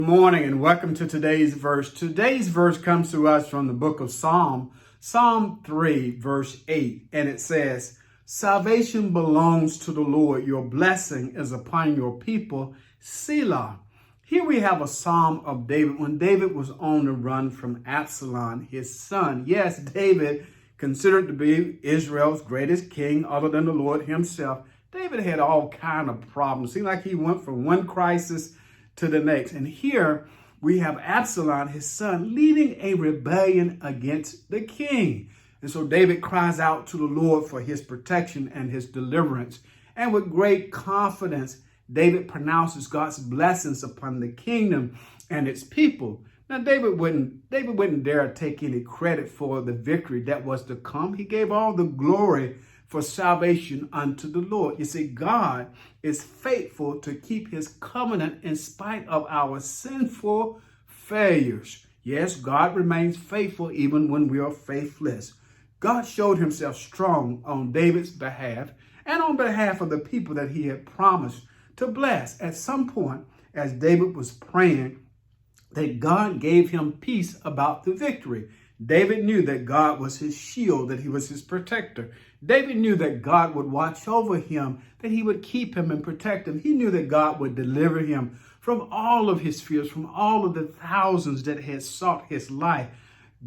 Good morning and welcome to today's verse. Today's verse comes to us from the book of Psalm 3, verse 8, and it says, "Salvation belongs to the Lord. Your blessing is upon your people, Selah." Here we have a psalm of David when David was on the run from Absalom, his son. Yes, David, considered to be Israel's greatest king other than the Lord himself. David had all kind of problems. Seemed like he went from one crisis to the next. And here we have Absalom, his son, leading a rebellion against the king. And so David cries out to the Lord for his protection and his deliverance. And with great confidence, David pronounces God's blessings upon the kingdom and its people. Now, David wouldn't dare take any credit for the victory that was to come. He gave all the glory for salvation unto the Lord. You see, God is faithful to keep his covenant in spite of our sinful failures. Yes, God remains faithful even when we are faithless. God showed himself strong on David's behalf and on behalf of the people that he had promised to bless. At some point, as David was praying, that God gave him peace about the victory. David knew that God was his shield, that he was his protector. David knew that God would watch over him, that he would keep him and protect him. He knew that God would deliver him from all of his fears, from all of the thousands that had sought his life.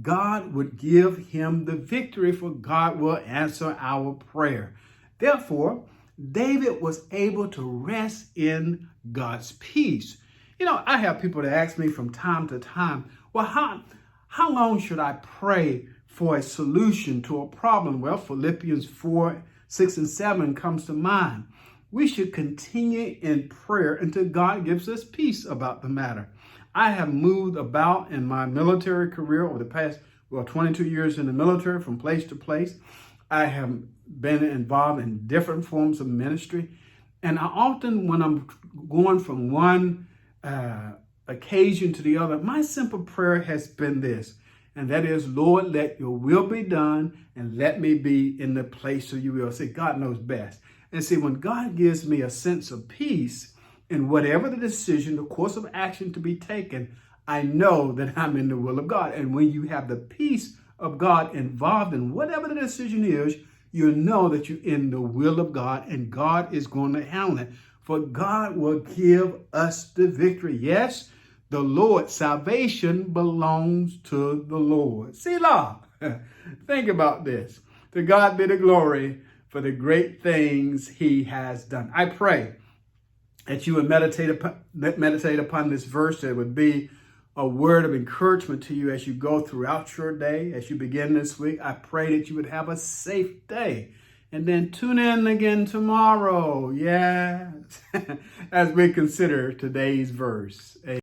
God would give him the victory, for God will answer our prayer. Therefore, David was able to rest in God's peace. You know, I have people that ask me from time to time, well, how long should I pray for a solution to a problem? Well, Philippians 4, 6, and 7 comes to mind. We should continue in prayer until God gives us peace about the matter. I have moved about in my military career over the past, 22 years in the military from place to place. I have been involved in different forms of ministry. And I often, when I'm going from one occasion to the other, my simple prayer has been this, and that is, Lord, let your will be done and let me be in the place of your will. See, God knows best. And see, when God gives me a sense of peace in whatever the decision, the course of action to be taken, I know that I'm in the will of God. And when you have the peace of God involved in whatever the decision is, you know that you're in the will of God and God is going to handle it. For God will give us the victory. Yes, the Lord, salvation belongs to the Lord. Selah. Think about this. To God be the glory for the great things he has done. I pray that you would meditate upon this verse. That it would be a word of encouragement to you as you go throughout your day, as you begin this week. I pray that you would have a safe day. And then tune in again tomorrow. Yes, as we consider today's verse.